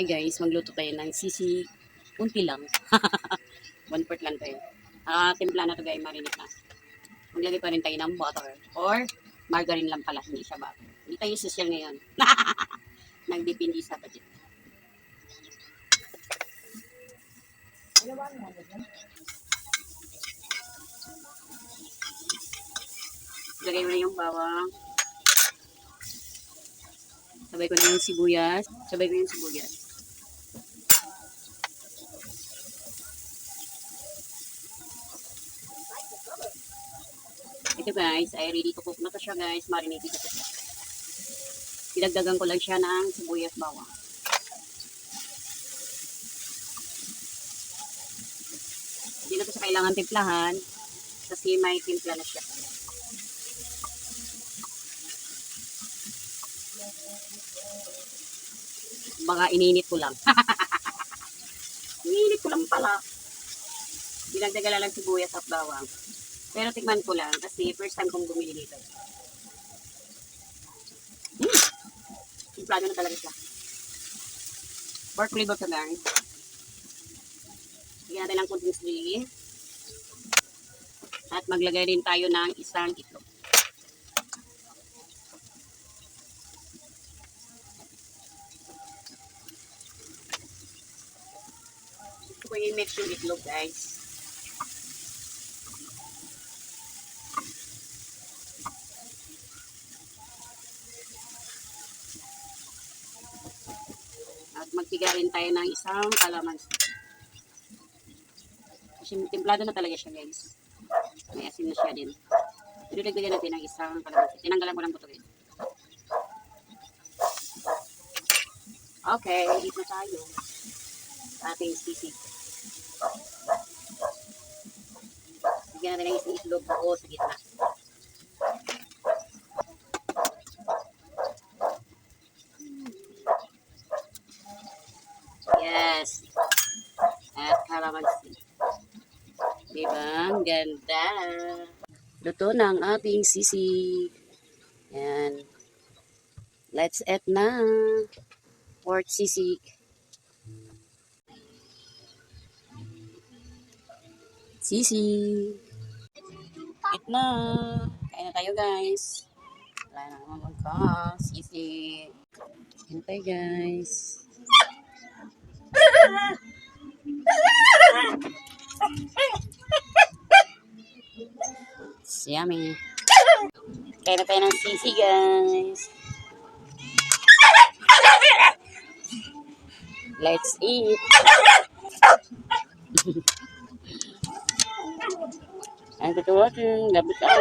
Hi guys, magluto tayo ng sisig. Unti lang. 1/4 lang tayo. Timpla na to guys, marinate na. Maglagay pa rin tayo ng butter. Or margarine lang pala, hindi siya butter. Hindi tayo social ngayon. Nagdepende sa budget. Lagay mo na yung bawang. Sabay ko na yung sibuyas. Ito guys, ay ready to cook na to siya guys. Marinated na to siya. Dinagdagan ko lang siya ng sibuyas bawang. Hindi na to siya kailangan timplahan kasi may timpla na siya. Baka ininit ko lang. Ininit ko lang pala. Dinagdagan lang sibuyas at bawang. Pero tikman ko lang kasi first time kong bumili dito. Simplado na talaga siya. Pork liver to guys. Lagyan natin ng kunting sili. At maglagay din tayo ng isang itlog. Ito ko i-mix yung itlog guys. At magtiga rin tayo ng isang kalamansi. Kasi timplado na talaga siya guys. May asin na siya din. Ilagyan natin ng isang kalamansi. Tinanggalan ko ng buto guys. Okay, eat na tayo. Sa ating sisig. Lagyan natin ng isang itlog buo sa gitna. Yes. At kalamansi. Diba? Ang ganda. Luto na ang ating sisig. Yan. Let's eat na. Pork sisig. Sisig. Eat na. Kain na tayo guys. Wala na naman magka. Sisig. Hintay guys. It's yummy. Kaya na tayo ng sisig guys. Let's eat. Thank you for watching. Love you.